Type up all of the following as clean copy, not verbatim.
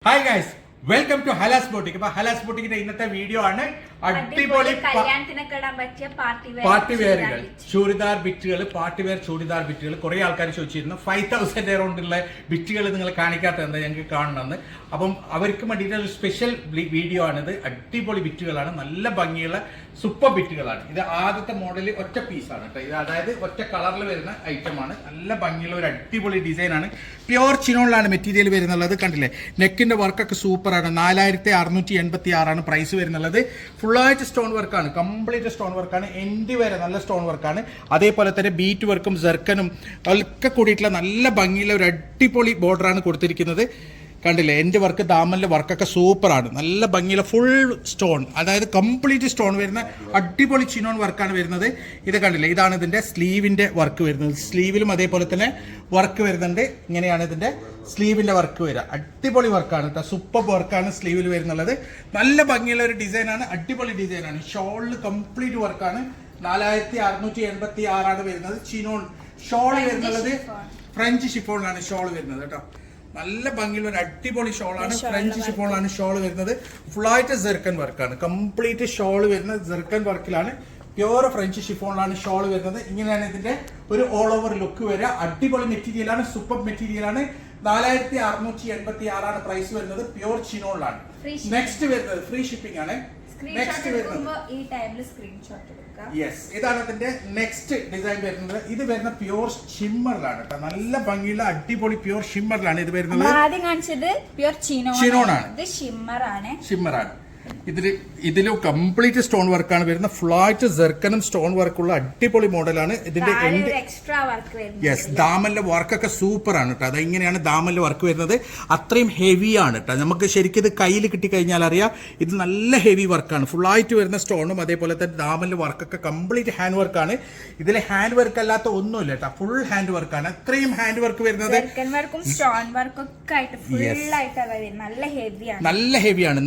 Hi guys, welcome to Halas boutique. അപ്പൊ ഹലാസ് ബോട്ടിക്കിന്റെ ഇന്നത്തെ video ആണ് അടിപൊളി പാർട്ടി വെയറുകൾ, ചൂരിദാർ ബിറ്റുകൾ, പാർട്ടി വെയർ ചൂരിദാർ ബിറ്റുകൾ. കുറെ ആൾക്കാർ ചോദിച്ചിരുന്നു 5000 അറൗണ്ടുള്ള ബിറ്റുകൾ നിങ്ങൾ കാണിക്കാത്ത എന്താ ഞങ്ങൾക്ക് കാണണമെന്ന്. അപ്പം അവർക്ക് വേണ്ടിയിട്ട് ഒരു സ്പെഷ്യൽ വീഡിയോ ആണിത്. അടിപൊളി ബിറ്റുകളാണ്, നല്ല ഭംഗിയുള്ള സൂപ്പർ ബിറ്റുകളാണ്. ഇത് ആദ്യത്തെ മോഡൽ ഒറ്റ പീസാണ് കേട്ടോ. ഇത് അതായത് ഒറ്റ കളറിൽ വരുന്ന ഐറ്റമാണ്. നല്ല ഭംഗിയുള്ള ഒരു അടിപൊളി ഡിസൈനാണ്. പ്യുവർ ചിനോണിലാണ് മെറ്റീരിയൽ വരുന്നുള്ളത്. കണ്ടില്ലേ, നെക്കിന്റെ വർക്കൊക്കെ സൂപ്പറാണ്. 4686 പ്രൈസ് വരുന്നുള്ളത്. ഫുള്ളായിട്ട് സ്റ്റോൺ വർക്കാണ്, കംപ്ലീറ്റ് സ്റ്റോൺ വർക്കാണ്. എൻഡ് വരെ നല്ല സ്റ്റോൺ വർക്കാണ്. അതേപോലെ തന്നെ ബീറ്റ് വർക്കും ജെർക്കനും ഒക്കെ കൂടിയിട്ടുള്ള നല്ല ഭംഗിയുള്ള ഒരു അടിപൊളി ബോർഡറാണ് കൊടുത്തിരിക്കുന്നത്. കണ്ടില്ലേ, എൻ്റെ വർക്ക് ദാമനിലെ വർക്കൊക്കെ സൂപ്പറാണ്. നല്ല ഭംഗിയുള്ള ഫുൾ സ്റ്റോൺ, അതായത് കംപ്ലീറ്റ് സ്റ്റോൺ വരുന്ന അടിപൊളി ചിനോൺ വർക്കാണ് വരുന്നത്. ഇത് കണ്ടില്ലേ, ഇതാണ് ഇതിൻ്റെ സ്ലീവിൻ്റെ വർക്ക് വരുന്നത്. സ്ലീവിലും അതേപോലെ തന്നെ വർക്ക് വരുന്നുണ്ട്. ഇങ്ങനെയാണ് ഇതിൻ്റെ സ്ലീവിൻ്റെ വർക്ക് വരിക. അടിപൊളി വർക്കാണ് കേട്ടോ, സൂപ്പർ വർക്കാണ് സ്ലീവിൽ വരുന്നുള്ളത്. നല്ല ഭംഗിയുള്ള ഒരു ഡിസൈനാണ്, അടിപൊളി ഡിസൈനാണ്. ഷോളിൽ കംപ്ലീറ്റ് വർക്കാണ്. 4686 വരുന്നത്. ചിനോൺ ഷോൾ വരുന്നുള്ളത് ഫ്രഞ്ച് ഷിഫോണിലാണ് ഷോൾ വരുന്നത് കേട്ടോ. നല്ല ഭംഗിയുള്ള ഒരു അടിപൊളി ഷോളാണ്. ഫ്രഞ്ച് ഷിഫോണിലാണ് ഷോൾ വരുന്നത്. ഫുള്ളായിട്ട് ജെർക്കൻ വർക്കാണ്. കംപ്ലീറ്റ് ഷോൾ വരുന്നത് ജെർക്കൻ വർക്കിലാണ്. പ്യുവർ ഫ്രഞ്ച് ഷിഫോണിലാണ് ഷോൾ വരുന്നത്. ഇങ്ങനെയാണ് ഇതിന്റെ ഒരു ഓൾ ഓവർ ലുക്ക് വരിക. അടിപൊളി മെറ്റീരിയലാണ്, സൂപ്പർ മെറ്റീരിയലാണ്. 4686 പ്രൈസ് വരുന്നത്. പ്യുവർ ചിനോണിലാണ്. നെക്സ്റ്റ് വരുന്നത് ഫ്രീ ഷിപ്പിംഗ് ആണ്. നെക്സ്റ്റ് വരുന്നത് ഈ ടൈമിൽ സ്ക്രീൻഷോട്ട് എടുക്കുക. യെസ്, ഇതാണ് ഇതിന്റെ നെക്സ്റ്റ് ഡിസൈൻ വരുന്നത്. ഇത് വരുന്ന പ്യുവർ ഷിമ്മറിലാണ് കേട്ടോ. നല്ല ഭംഗിയുള്ള അടിപൊളി പ്യുവർ ഷിമ്മറിലാണ് ഇത് വരുന്നത്. ആദ്യം കാണിച്ചത് പ്യുവർ ചിനോണാണ്. ഇത് ഷിമ്മറാണ്. ഇതിലും കംപ്ലീറ്റ് സ്റ്റോൺ വർക്കാണ് വരുന്നത്. ഫുള്ളായിട്ട് ജെർക്കനും സ്റ്റോൺ വർക്കുള്ള അടിപൊളി മോഡലാണ്. ഇതിന്റെ എക്സ്ട്രാ വർക്ക് വരുന്നത്. യെസ്, ദാമലിന്റെ വർക്കൊക്കെ സൂപ്പർ ആണ് കേട്ടോ. അത് ഇങ്ങനെയാണ് ദാമലിന്റെ വർക്ക് വരുന്നത്. അത്രയും ഹെവി ആണ് കേട്ടോ. നമുക്ക് ശരിക്കും ഇത് കയ്യിൽ കിട്ടിക്കഴിഞ്ഞാൽ അറിയാം, ഇത് നല്ല ഹെവി വർക്കാണ്. ഫുള്ളായിട്ട് വരുന്ന സ്റ്റോണും അതേപോലെ തന്നെ ദാമലിന്റെ വർക്കൊക്കെ കംപ്ലീറ്റ് ഹാൻഡ് വർക്കാണ്. ഇതിൽ ഹാൻഡ് വർക്ക് അല്ലാത്ത ഒന്നുമില്ല കേട്ടോ, ഫുൾ ഹാൻഡ് വർക്കാണ്. അത്രയും ഹാൻഡ് വർക്ക് വരുന്നത്. നല്ല ഹെവിയാണ്.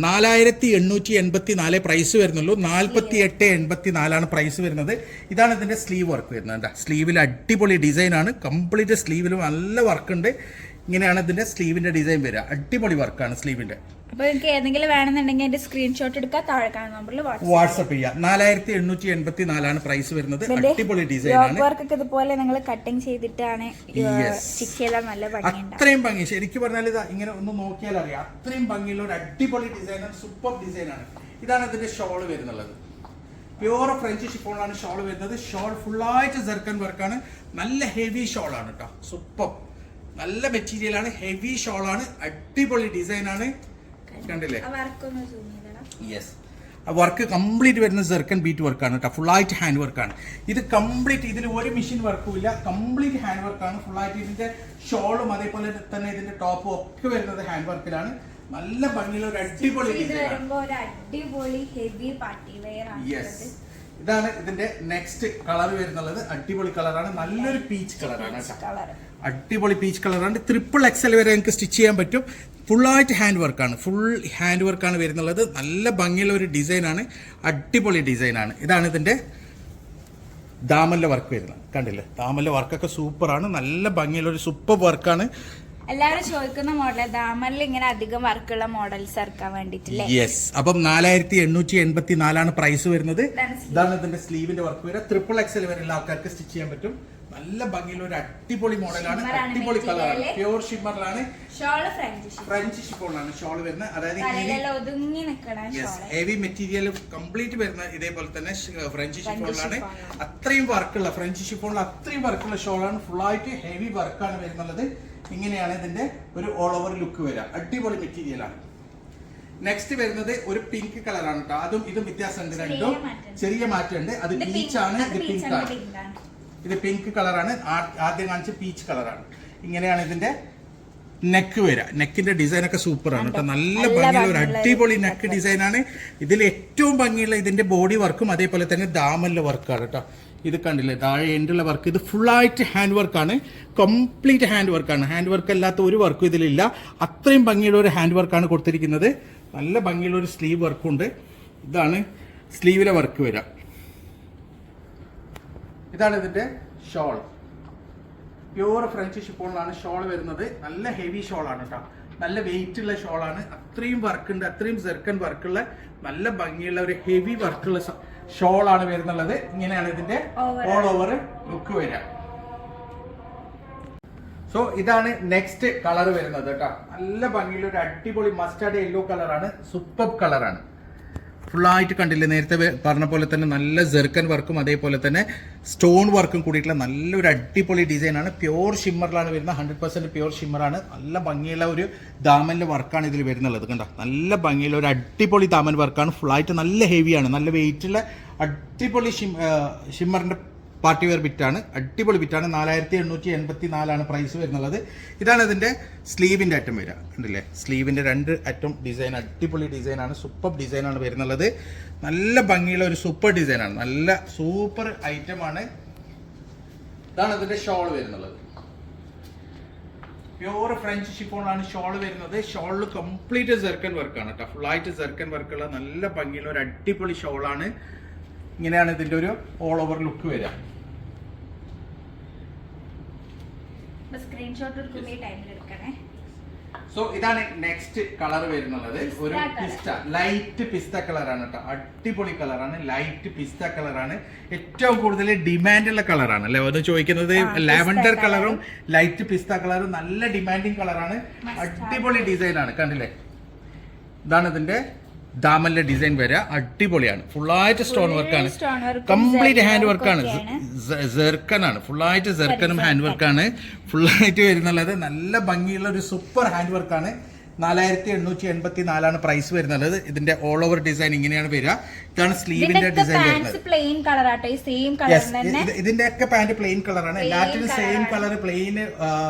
4884 പ്രൈസ് വരുന്നുള്ളൂ. 4884 പ്രൈസ് വരുന്നത്. ഇതാണ് ഇതിന്റെ സ്ലീവ് വർക്ക് വരുന്നത്. സ്ലീവിൽ അടിപൊളി ഡിസൈൻ ആണ്. കംപ്ലീറ്റ് സ്ലീവിലും നല്ല വർക്ക് ഉണ്ട്. ഇങ്ങനെയാണ് ഇതിന്റെ സ്ലീവിന്റെ ഡിസൈൻ വരിക. അടിപൊളി വർക്കാണ് സ്ലീവിന്റെ. അപ്പോൾ നിങ്ങൾക്ക് ഏതെങ്കിലും വേണമെന്നുണ്ടെങ്കിൽ അതിന്റെ സ്ക്രീൻഷോട്ട് എടുക്കുക, താഴെ കാണുന്ന നമ്പറിൽ വാട്സ്ആപ്പ് ചെയ്യാം. 4884 പ്രൈസ് വരുന്നത്. അടിപൊളി ഡിസൈൻ ആണ്. വർക്കൊക്കെ ഇതുപോലെ നിങ്ങൾ കട്ടിങ് ചെയ്തിട്ടാണ് സ്റ്റിച്ച് ചെയ്താൽ നല്ല ഭംഗിയുണ്ട്. അത്രയും ഭംഗി ശരിക്കും പറഞ്ഞാൽ ഇതാ ഇങ്ങനെ ഒന്ന് നോക്കിയാൽ അറിയാം. അത്രയും ഭംഗിയുള്ള ഒരു അടിപൊളി ഡിസൈനാണ്, സൂപ്പർ ഡിസൈനാണ്. ഇതാണ് ഇതിന്റെ ഷോള് വരുന്നുള്ളത്. പ്യുവർ ഫ്രഞ്ച് ഷിഫോണിലാണ് ഷോൾ വരുന്നത്. ഷോൾ ഫുള്ളായിട്ട് ജെർക്കൻ വർക്കാണ്. നല്ല ഹെവി ഷോളാണ് കേട്ടോ, സൂപ്പർ നല്ല മെറ്റീരിയലാണ്. ഹെവി ഷോളാണ്, അടിപൊളി ഡിസൈനാണ്. കണ്ടില്ലേ, യെസ്, വർക്ക് കംപ്ലീറ്റ് വരുന്ന ജെർക്കൻ ബീറ്റ് വർക്കാണ് കേട്ടോ. ഫുള്ളായിട്ട് ഹാൻഡ് വർക്കാണ്. ഇത് കംപ്ലീറ്റ്, ഇതിൽ ഒരു മെഷീൻ വർക്കും ഇല്ല, കംപ്ലീറ്റ് ഹാൻഡ് വർക്കാണ്. ഫുള്ളായിട്ട് ഇതിന്റെ ഷോളും അതേപോലെ തന്നെ ഇതിന്റെ ടോപ്പും ഒക്കെ വരുന്നത് ഹാൻഡ് വർക്കിലാണ്. നല്ല ഭംഗിയുള്ള ഒരു അടിപൊളി യെസ്. ഇതാണ് ഇതിന്റെ നെക്സ്റ്റ് കളർ വരുന്നുള്ളത്. അടിപൊളി കളറാണ്, നല്ലൊരു പീച്ച് കളറാണ് കേട്ടോ. അടിപൊളി പീച്ച് കളറാണ്. XXL വരെ എനിക്ക് സ്റ്റിച്ച് ചെയ്യാൻ പറ്റും. ഫുള്ളായിട്ട് ഹാൻഡ് വർക്കാണ്, ഫുൾ ഹാൻഡ് വർക്കാണ് വരുന്നുള്ളത്. നല്ല ഭംഗിയുള്ള ഒരു ഡിസൈനാണ്, അടിപൊളി ഡിസൈനാണ്. ഇതാണ് ഇതിന്റെ ദാമലിന്റെ വർക്ക് വരുന്നത്. കണ്ടില്ലേ, ദാമലിന്റെ വർക്കൊക്കെ സൂപ്പറാണ്. നല്ല ഭംഗിയുള്ള ഒരു സൂപ്പർ വർക്കാണ്. എല്ലാവരും ചോദിക്കുന്ന മോഡൽ ദാമനിൽ ഇങ്ങനെ അധികം വർക്കുള്ള മോഡൽസ് ഇറക്കാൻ വേണ്ടിട്ടില്ലേ. യെസ്, അപ്പം 4884 പ്രൈസ് വരുന്നത്. ഇതാണ് ഇതിന്റെ സ്ലീവിന്റെ വർക്ക് വരെ. XXL വരെയുള്ള ആൾക്കാർക്ക് സ്റ്റിച്ച് ചെയ്യാൻ പറ്റും. നല്ല ഭംഗിയുള്ള ഒരു അടിപൊളി മോഡലാണ്, അടിപൊളി കളറാണ്. പ്യുവർ ഷിമ്മറിലാണ്, ഫ്രഞ്ച് ഷിഫോണിലാണ് ഷോൾ വരുന്നത്. അതായത് ഹെവി മെറ്റീരിയൽ കംപ്ലീറ്റ് വരുന്ന ഇതേപോലെ തന്നെ ഫ്രഞ്ച് ഷിഫോണിലാണ്. അത്രയും വർക്കുള്ള ഫ്രഞ്ച് ഷിഫോണിൽ അത്രയും വർക്കുള്ള ഷോളാണ്. ഫുള്ളായിട്ട് ഹെവി വർക്കാണ് വരുന്നുള്ളത്. ഇങ്ങനെയാണ് ഇതിന്റെ ഒരു ഓൾ ഓവർ ലുക്ക് വരിക. അടിപൊളി മെറ്റീരിയലാണ്. നെക്സ്റ്റ് വരുന്നത് ഒരു പിങ്ക് കളറാണ് കേട്ടോ. അതും ഇതും വ്യത്യാസമുണ്ട്, രണ്ടും ചെറിയ മാറ്റമുണ്ട്. അത് പീച്ചാണ്, ഇത് പിങ്ക് ആണ്. ഇത് പിങ്ക് കളറാണ്. ആദ്യം കാണിച്ച പീച്ച് കളറാണ്. ഇങ്ങനെയാണ് ഇതിന്റെ നെക്ക് വരിക. നെക്കിന്റെ ഡിസൈൻ ഒക്കെ സൂപ്പറാണ് കേട്ടോ. നല്ല ഭംഗിയുള്ള ഒരു അടിപൊളി നെക്ക് ഡിസൈനാണ്. ഇതിൽ ഏറ്റവും ഭംഗിയുള്ള ഇതിന്റെ ബോഡി വർക്കും അതേപോലെ തന്നെ ദാമലിലെ വർക്കാണ് കേട്ടോ. ഇത് കണ്ടില്ലേ, താഴെ എൻഡുള്ള വർക്ക്. ഇത് ഫുള്ളായിട്ട് ഹാൻഡ് വർക്കാണ്, കംപ്ലീറ്റ് ഹാൻഡ് വർക്കാണ്. ഹാൻഡ് വർക്ക് അല്ലാത്ത ഒരു വർക്കും ഇതിലില്ല. അത്രയും ഭംഗിയുള്ള ഒരു ഹാൻഡ് വർക്കാണ് കൊടുത്തിരിക്കുന്നത്. നല്ല ഭംഗിയുള്ള ഒരു സ്ലീവ് വർക്കുണ്ട്. ഇതാണ് സ്ലീവിലെ വർക്ക് വരിക. ഇതാണ് ഇതിന്റെ ഷോൾ. പ്യുവർ ഫ്രഞ്ച് ഷിഫോണിലാണ് ഷോൾ വരുന്നത്. നല്ല ഹെവി ഷോളാണ് കേട്ടോ. നല്ല വെയിറ്റ് ഉള്ള ഷോളാണ്. അത്രയും വർക്ക് ഉണ്ട്, അത്രയും സെർക്കൻ വർക്കുള്ള നല്ല ഭംഗിയുള്ള ഒരു ഹെവി വർക്കുള്ള ഷോളാണ് വരുന്നുള്ളത്. ഇങ്ങനെയാണ് ഇതിന്റെ ഓൾ ഓവർ ലുക്ക് വരിക. സോ ഇതാണ് നെക്സ്റ്റ് കളർ വരുന്നത് കേട്ടോ. നല്ല ഭംഗിയുള്ള ഒരു അടിപൊളി മസ്റ്റാർഡ് യെല്ലോ കളറാണ്. സൂപ്പർ കളറാണ്. ഫുള്ളായിട്ട് കണ്ടില്ലേ, നേരത്തെ പറഞ്ഞ പോലെ തന്നെ നല്ല ജെർക്കൻ വർക്കും അതേപോലെ തന്നെ സ്റ്റോൺ വർക്കും കൂടിയിട്ടുള്ള നല്ലൊരു അടിപൊളി ഡിസൈനാണ്. പ്യോർ ഷിമ്മറിലാണ് വരുന്നത്. 100% പ്യോർ ഷിമ്മറാണ്. നല്ല ഭംഗിയുള്ള ഒരു ദാമന്റെ വർക്കാണ് ഇതിൽ വരുന്നുള്ളത്. കണ്ടോ, നല്ല ഭംഗിയുള്ള ഒരു അടിപൊളി ദാമൻ വർക്കാണ്. ഫുള്ളായിട്ട് നല്ല ഹെവിയാണ്, നല്ല വെയിറ്റുള്ള അടിപൊളി ഷിമ്മറിന്റെ പാർട്ടി വെയർ ബിറ്റാണ്. അടിപൊളി ബിറ്റാണ്. 4884 പ്രൈസ് വരുന്നുള്ളത്. ഇതാണ് ഇതിന്റെ സ്ലീവിന്റെ അറ്റം വരിക. കണ്ടില്ലേ, സ്ലീവിന്റെ 2 അറ്റം ഡിസൈൻ അടിപൊളി ഡിസൈനാണ്. സൂപ്പർ ഡിസൈനാണ് വരുന്നുള്ളത്. നല്ല ഭംഗിയുള്ള ഒരു സൂപ്പർ ഡിസൈനാണ്. നല്ല സൂപ്പർ ഐറ്റമാണ്. ഇതാണ് ഇതിന്റെ ഷോൾ വരുന്നുള്ളത്. പ്യൂർ ഫ്രഞ്ച് ഷിഫോണാണ് ഷോൾ വരുന്നത്. ഷോളിൽ കംപ്ലീറ്റ് സെർക്കൻ വർക്കാണ് കേട്ടോ. ഫുള്ളായിട്ട് സെർക്കൻ വർക്കുള്ള നല്ല ഭംഗിയുള്ള ഒരു അടിപൊളി ഷോളാണ്. ഇങ്ങനെയാണ് ഇതിന്റെ ഒരു ഓൾ ഓവർ ലുക്ക് വരിക. സ്ക്രീൻഷോട്ട് എടുക്കുമ്പോൾ ഈ ടൈമിൽ എടുക്കണേ. സോ ഇതാണ് നെക്സ്റ്റ് കളർ വരുന്നുള്ളത്. ഒരു പിസ്ത, ലൈറ്റ് പിസ്ത കളറാണ് കേട്ടോ. അടിപൊളി കളറാണ്. ലൈറ്റ് പിസ്ത കളറാണ്. ഏറ്റവും കൂടുതൽ ഡിമാൻഡുള്ള കളറാണ് അല്ലെ ഒന്ന് ചോദിക്കുന്നത്. ലാവൻഡർ കളറും ലൈറ്റ് പിസ്ത കളറും നല്ല ഡിമാൻഡിങ് കളറാണ്. അടിപൊളി ഡിസൈനാണ്. കണ്ടില്ലേ, ഇതാണ് ഇതിന്റെ ദാമന്റെ ഡിസൈൻ വരിക. അടിപൊളിയാണ്. ഫുള്ളായിട്ട് സ്റ്റോൺ വർക്കാണ്. കംപ്ലീറ്റ് ഹാൻഡ് വർക്കാണ്. ജെർക്കനാണ്. ഫുള്ളായിട്ട് ജെർക്കനും ഹാൻഡ് വർക്കാണ് ഫുള്ളായിട്ട് വരുന്നുള്ളത്. നല്ല ഭംഗിയുള്ള ഒരു സൂപ്പർ ഹാൻഡ് വർക്കാണ്. 4884 പ്രൈസ് വരുന്നുള്ളത്. ഇതിന്റെ ഓൾ ഓവർ ഡിസൈൻ ഇങ്ങനെയാണ് വരിക. ഇതാണ് സ്ലീവിന്റെ ഡിസൈൻ വരുന്നത്. ഇതിന്റെ ഒക്കെ പാന്റ് പ്ലെയിൻ കളറാണ്. എല്ലാത്തിനും same colour plain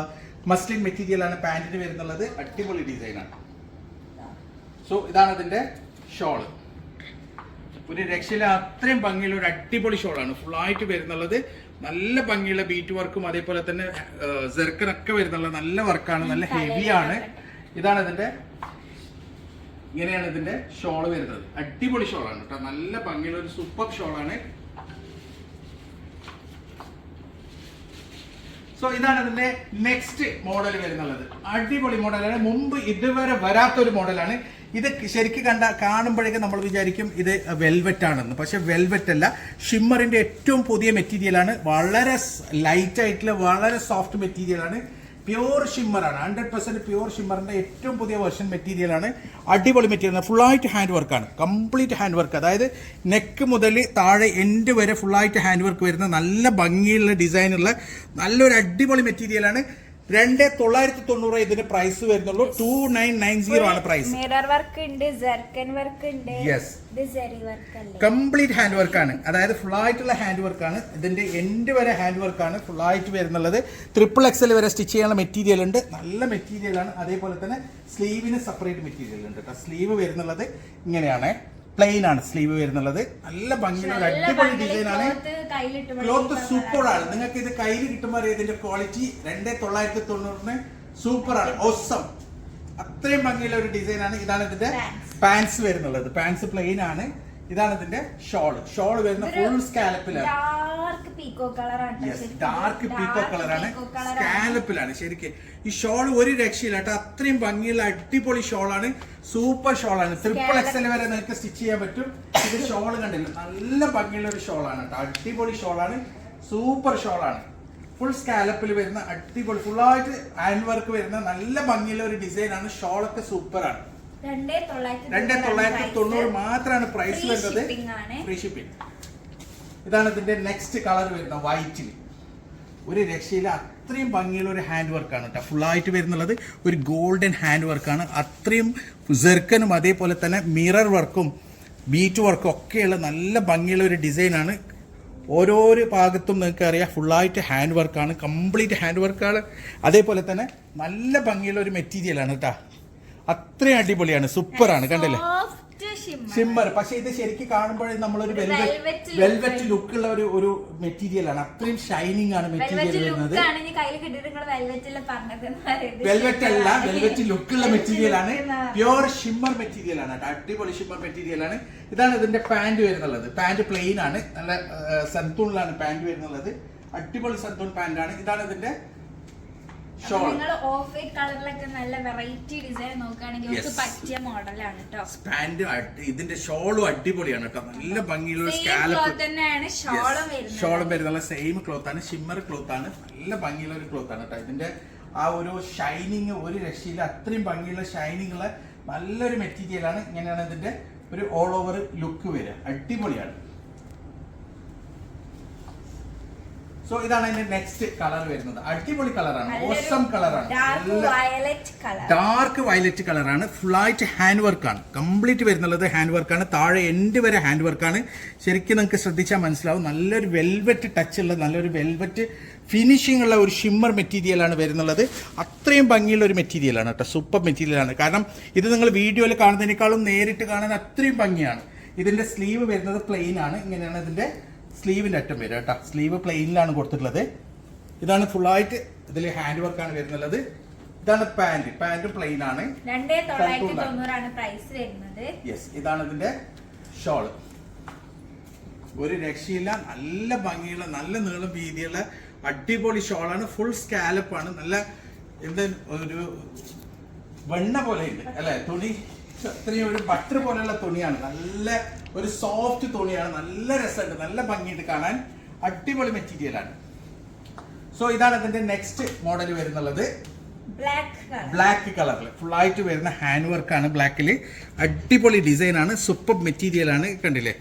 muslin material ആണ് പാന്റിന് വരുന്നുള്ളത്. അടിപൊളി ഡിസൈനാണ്. സോ ഇതാണ് ഇതിന്റെ ഷോള്. ഒരു രക്ഷയില്ല, അത്രയും ഭംഗിയുള്ള ഒരു അടിപൊളി ഷോളാണ് ഫുള്ളായിട്ട് വരുന്നുള്ളത്. നല്ല ഭംഗിയുള്ള ബീറ്റ് വർക്കും അതേപോലെ തന്നെ സെർക്കനൊക്കെ വരുന്നുള്ള നല്ല വർക്കാണ്. നല്ല ഹെവിയാണ്. ഇതാണ് ഇതിന്റെ, ഇങ്ങനെയാണ് ഇതിന്റെ ഷോള് വരുന്നത്. അടിപൊളി ഷോളാണ് കേട്ടോ. നല്ല ഭംഗിയുള്ള ഒരു സൂപ്പർ ഷോളാണ്. സോ ഇതാണ് ഇതിന്റെ നെക്സ്റ്റ് മോഡൽ വരുന്നുള്ളത്. അടിപൊളി മോഡലാണ്. മുമ്പ് ഇതുവരെ വരാത്തൊരു മോഡലാണ്. ഇത് ശരിക്കും കാണുമ്പോഴേക്കും നമ്മൾ വിചാരിക്കും ഇത് വെൽവെറ്റ് ആണെന്ന്. പക്ഷെ വെൽവെറ്റ് അല്ല, ഷിമ്മറിന്റെ ഏറ്റവും പുതിയ മെറ്റീരിയലാണ്. വളരെ ലൈറ്റ് ആയിട്ടുള്ള വളരെ സോഫ്റ്റ് മെറ്റീരിയലാണ്. പ്യൂർ ഷിമ്മറാണ്. 100% പ്യൂർ ഷിമ്മറിന്റെ ഏറ്റവും പുതിയ വെർഷൻ മെറ്റീരിയലാണ്. അടിപൊളി മെറ്റീരിയൽ. ഫുള്ളായിട്ട് ഹാൻഡ് വർക്കാണ്. Complete hand work. അതായത് നെക്ക് മുതൽ താഴെ എൻഡ് വരെ ഫുള്ളായിട്ട് ഹാൻഡ് വർക്ക് വരുന്ന നല്ല ഭംഗിയുള്ള ഡിസൈനുള്ള നല്ലൊരു അടിപൊളി മെറ്റീരിയലാണ്. 2990 ഇതിന് പ്രൈസ് വരുന്നുള്ളൂ. 2990 ആണ് പ്രൈസ്. മിറർ വർക്ക് ഉണ്ട്, ജെർക്കൻ വർക്ക് ഉണ്ട്. യെസ്, ഇത് സെറി വർക്ക് അല്ലേ? കംപ്ലീറ്റ് ഹാൻഡ് വർക്കാണ്. അതായത് ഫുള്ളായിട്ടുള്ള ഹാൻഡ് വർക്കാണ്. ഇതിന്റെ എൻഡ് വരെ ഹാൻഡ് വർക്കാണ് ഫുള്ളായിട്ട് വരുന്നുള്ളത്. XXL വരെ സ്റ്റിച്ച് ചെയ്യാനുള്ള മെറ്റീരിയൽ ഉണ്ട്. നല്ല മെറ്റീരിയലാണ്. അതേപോലെ തന്നെ സ്ലീവിന് സെപ്പറേറ്റ് മെറ്റീരിയൽ ഉണ്ട് കേട്ടോ. സ്ലീവ് വരുന്നുള്ളത് ഇങ്ങനെയാണ്. പ്ലെയിൻ ആണ് സ്ലീവ് വരുന്നുള്ളത്. നല്ല ഭംഗിയുള്ള ഒരു അടിപൊളി ഡിസൈൻ ആണ്. ക്ലോത്ത് സൂപ്പർ ആണ്. നിങ്ങൾക്ക് ഇത് കയ്യിൽ കിട്ടുമ്പോൾ ഇതിന്റെ ക്വാളിറ്റി 2990 സൂപ്പർ ആണ്. ഓസം. അത്രയും ഭംഗിയുള്ള ഒരു ഡിസൈൻ ആണ്. ഇതാണ് ഇതിന്റെ പാൻസ് വരുന്നുള്ളത്. പാൻസ് പ്ലെയിൻ ആണ്. ഇതാണ് ഇതിന്റെ ഷോൾ വരുന്ന ഫുൾ സ്കാലപ്പിലാണ്. ഡാർക്ക് പീക്കോ കളറാണ്. ഡാർക്ക് പീക്കോ കളറാണ്. സ്കാലപ്പിലാണ്. ശരിക്കും ഈ ഷോൾ ഒരു രക്ഷയില്ല കേട്ടോ. അത്രയും ഭംഗിയുള്ള അടിപൊളി ഷോളാണ്. സൂപ്പർ ഷോളാണ്. XXL വരെ നിങ്ങൾക്ക് സ്റ്റിച്ച് ചെയ്യാൻ പറ്റും. ഇത് ഷോൾ കണ്ടില്ല, നല്ല ഭംഗിയുള്ള ഒരു ഷോളാണ് കേട്ടോ. അടിപൊളി ഷോളാണ്. സൂപ്പർ ഷോളാണ്. ഫുൾ സ്കാലപ്പിൽ വരുന്ന അടിപൊളി ഫുള്ളായിട്ട് ഹാൻഡ് വർക്ക് വരുന്ന നല്ല ഭംഗിയുള്ള ഒരു ഡിസൈനാണ്. ഷോളൊക്കെ സൂപ്പറാണ്. 2990 മാത്രമാണ് പ്രൈസ് വരുന്നത്. Free shipping. ഇതാണ് ഇതിന്റെ നെക്സ്റ്റ് കളർ വരുന്നത്. വൈറ്റിൽ ഒരു രക്ഷയില്ല. അത്രയും ഭംഗിയുള്ള ഒരു ഹാൻഡ് വർക്കാണ് കേട്ടോ. ഫുള്ളായിട്ട് വരുന്നുള്ളത് ഒരു ഗോൾഡൻ ഹാൻഡ് വർക്കാണ്. അത്രയും ജെർക്കനും അതേപോലെ തന്നെ മിറർ വർക്കും ബീറ്റ് വർക്കും ഒക്കെയുള്ള നല്ല ഭംഗിയുള്ള ഒരു ഡിസൈനാണ്. ഓരോരോ ഭാഗത്തും നിങ്ങൾക്ക് അറിയാം ഫുള്ളായിട്ട് ഹാൻഡ് വർക്കാണ്. കംപ്ലീറ്റ് ഹാൻഡ് വർക്കാണ്. അതേപോലെ തന്നെ നല്ല ഭംഗിയുള്ള ഒരു മെറ്റീരിയലാണ് കേട്ടോ. അത്രയും അടിപൊളിയാണ്. സൂപ്പറാണ്. കണ്ടില്ലേ, ഷിമ്മർ. പക്ഷെ ഇത് ശരിക്കും കാണുമ്പോഴേ നമ്മളൊരു വെൽവെറ്റ് ലുക്കുള്ള ഒരു മെറ്റീരിയൽ ആണ്. അത്രയും ഷൈനിങ് ആണ് മെറ്റീരിയൽ വരുന്നത്. വെൽവെറ്റ് അല്ല, വെൽവെറ്റ് ലുക്കുള്ള മെറ്റീരിയൽ ആണ്. പ്യൂർ ഷിമ്മർ മെറ്റീരിയൽ ആണ്. അടിപൊളി ഷിമ്മർ മെറ്റീരിയൽ ആണ്. ഇതാണ് ഇതിന്റെ പാന്റ് വരുന്നുള്ളത്. പാന്റ് പ്ലെയിൻ ആണ്. നല്ല സന്തൂണിലാണ് പാന്റ് വരുന്നുള്ളത്. അടിപൊളി സന്തൂൺ പാന്റ് ആണ്. ഇതാണ് ഇതിന്റെ ഷോൾ. നിങ്ങൾ ഓഫ് വൈറ്റ് കളറിലൊക്കെ നല്ല വെറൈറ്റി ഡിസൈൻ നോക്കുകയാണെങ്കിൽ Yes. പറ്റിയ മോഡലാണ് കേട്ടോ. പാന്റും ഇതിന്റെ ഷോളും അടിപൊളിയാണ് കേട്ടോ. നല്ല ഭംഗിയുള്ള Same സ്കാലപ്പ് cloth തന്നെയാണ് ഷോളും വരുന്നത്. ഷോളും വരുന്നുള്ള സെയിം ക്ലോത്ത് ആണ്, ഷിമ്മർ ക്ലോത്ത് ആണ്, നല്ല ഭംഗിയുള്ള ഒരു ക്ലോത്ത് ആണ് കേട്ടോ. ഇതിന്റെ ആ ഒരു ഷൈനിങ് ഒരു രക്ഷയില്ല, അത്രയും ഭംഗിയുള്ള ഷൈനിങ് ഉള്ള നല്ലൊരു മെറ്റീരിയൽ ആണ്. ഇങ്ങനെയാണ് ഇതിന്റെ ഒരു ഓൾ ഓവർ ലുക്ക് വരിക, അടിപൊളിയാണ്. സോ ഇതാണ് അതിന്റെ നെക്സ്റ്റ് കളർ വരുന്നത്. അടിപൊളി കളറാണ്, ഓസം കളറാണ്, ഡാർക്ക് വയലറ്റ് കളറാണ്. ഫുള്ളായിട്ട് ഹാൻഡ് വർക്കാണ്, കംപ്ലീറ്റ് വരുന്നുള്ളത് ഹാൻഡ് വർക്കാണ്. താഴെ എൻഡ് വരെ ഹാൻഡ് വർക്കാണ്. ശരിക്കും നിങ്ങൾക്ക് ശ്രദ്ധിച്ചാൽ മനസ്സിലാവും. നല്ലൊരു വെൽവെറ്റ് ടച്ച് ഉള്ള നല്ലൊരു വെൽവെറ്റ് ഫിനിഷിംഗ് ഉള്ള ഒരു ഷിമ്മർ മെറ്റീരിയലാണ് വരുന്നുള്ളത്. അത്രയും ഭംഗിയുള്ള ഒരു മെറ്റീരിയലാണ് കേട്ടോ, സൂപ്പർ മെറ്റീരിയലാണ്. കാരണം ഇത് നിങ്ങൾ വീഡിയോയിൽ കാണുന്നതിനേക്കാളും നേരിട്ട് കാണാൻ അത്രയും ഭംഗിയാണ്. ഇതിന്റെ സ്ലീവ് വരുന്നത് പ്ലെയിൻ ആണ്. ഇങ്ങനെയാണ് ഇതിന്റെ സ്ലീവിന്റെ അറ്റം വരും കേട്ടോ. സ്ലീവ് പ്ലെയിനിലാണ് കൊടുത്തിട്ടുള്ളത്. ഇതാണ് ഫുള്ളായിട്ട് ഇതിൽ ഹാൻഡ് വർക്കാണ് വരുന്നുള്ളത്. ഇതാണ് പാന്റ് പ്ലെയിൻ ആണ്. 2990 പ്രൈസ് വരുന്നത്. യെസ്, ഇതാണ് ഇതിന്റെ ഷോൾ. ഒരു രക്ഷയില്ല, നല്ല ഭംഗിയുള്ള നല്ല നീളം വീതിയുള്ള അടിപൊളി ഷോളാണ്. ഫുൾ സ്കാലപ്പ് ആണ്. നല്ല എന്താ ഒരു വെണ്ണ പോലെ ഉണ്ട് അല്ലെ തുണി. അത്രയും ഒരു ബട്ടർ പോലെയുള്ള തുണിയാണ്. നല്ല ഒരു സോഫ്റ്റ് തുണിയാണ്. നല്ല രസമുണ്ട്, നല്ല ഭംഗിയുണ്ട് കാണാൻ. അടിപൊളി മെറ്റീരിയലാണ്. സോ ഇതാണ് ഇതിന്റെ നെക്സ്റ്റ് മോഡൽ വരുന്നുള്ളത്. ബ്ലാക്ക് കളറിൽ ഫുള്ളായിട്ട് വരുന്ന ഹാൻഡ് വർക്കാണ്. ബ്ലാക്കില് അടിപൊളി ഡിസൈൻ ആണ്, സൂപ്പർ മെറ്റീരിയൽ ആണ്. കണ്ടില്ലേ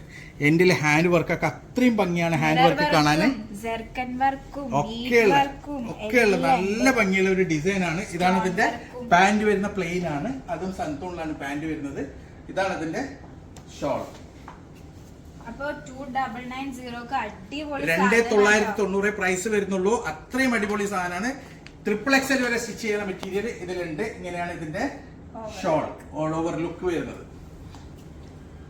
എൻഡിൽ ഹാൻഡ് വർക്കൊക്കെ അത്രയും ഭംഗിയാണ്. ഹാൻഡ് വർക്ക് കാണാൻ ഒക്കെയുള്ള നല്ല ഭംഗിയുള്ള ഒരു ഡിസൈൻ ആണ്. ഇതാണ് ഇതിന്റെ പാന്റ് വരുന്ന പ്ലെയിൻ ആണ്. അതും സന്തൂണിലാണ് പാന്റ് വരുന്നത്. ഇതാണ് ഇതിന്റെ ഷോൾ. 2990 പ്രൈസ് വരുന്നുള്ളൂ. അത്രയും അടിപൊളി സാധനമാണ്. XXL വരെ സ്റ്റിച്ച് ചെയ്യുന്ന മെറ്റീരിയൽ ഇതിലുണ്ട്. ഇങ്ങനെയാണ് ഇതിന്റെ ഷോൾ ഓൾ ഓവർ ലുക്ക് വരുന്നത്.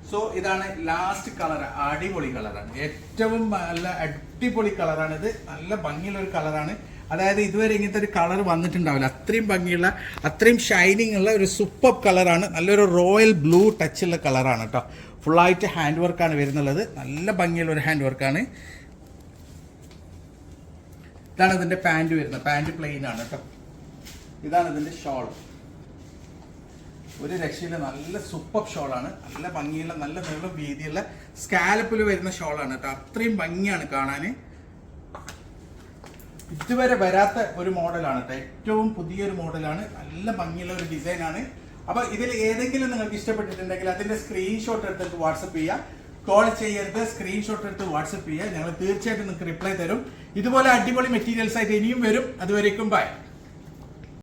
സോ ഇതാണ് ലാസ്റ്റ് കളർ. അടിപൊളി കളറാണ്, ഏറ്റവും നല്ല അടിപൊളി കളറാണ് ഇത്. നല്ല ഭംഗിയുള്ള ഒരു കളറാണ്. അതായത് ഇതുവരെ ഇങ്ങനത്തെ ഒരു കളർ വന്നിട്ടുണ്ടാവില്ല. അത്രയും ഭംഗിയുള്ള അത്രയും ഷൈനിങ് ഉള്ള ഒരു സൂപ്പർ കളറാണ്. നല്ലൊരു റോയൽ ബ്ലൂ ടച്ച് ഉള്ള കളറാണ് കേട്ടോ. ഫുള്ളായിട്ട് ഹാൻഡ് വർക്കാണ് വരുന്നുള്ളത്. നല്ല ഭംഗിയുള്ള ഒരു ഹാൻഡ് വർക്കാണ്. ഇതാണ് ഇതിന്റെ പാന്റ് വരുന്നത്. പാന്റ് പ്ലെയിൻ ആണ് കേട്ടോ. ഇതാണ് ഇതിന്റെ ഷോൾ. ഒരു രക്ഷയില്ല, നല്ല സൂപ്പർ ഷോളാണ്. നല്ല ഭംഗിയുള്ള നല്ല നീളം വീതിയുള്ള സ്കാലപ്പിൽ വരുന്ന ഷോളാണ് കേട്ടോ. അത്രയും ഭംഗിയാണ് കാണാൻ. ഇതുവരെ വരാത്ത ഒരു മോഡലാണ് കേട്ടോ. ഏറ്റവും പുതിയൊരു മോഡലാണ്. നല്ല ഭംഗിയുള്ള ഒരു ഡിസൈൻ ആണ്. അപ്പൊ ഇതിൽ ഏതെങ്കിലും നിങ്ങൾക്ക് ഇഷ്ടപ്പെട്ടിട്ടുണ്ടെങ്കിൽ അതിന്റെ സ്ക്രീൻഷോട്ട് എടുത്തിട്ട് വാട്സപ്പ് ചെയ്യുക. കോൾ ചെയ്യരുത്, സ്ക്രീൻഷോട്ട് എടുത്ത് വാട്സപ്പ് ചെയ്യുക. ഞങ്ങൾ തീർച്ചയായിട്ടും നിങ്ങൾക്ക് റിപ്ലൈ തരും. ഇതുപോലെ അടിപൊളി മെറ്റീരിയൽസ് ആയിട്ട് ഇനിയും വരും. അതുവരേക്കും ബൈ.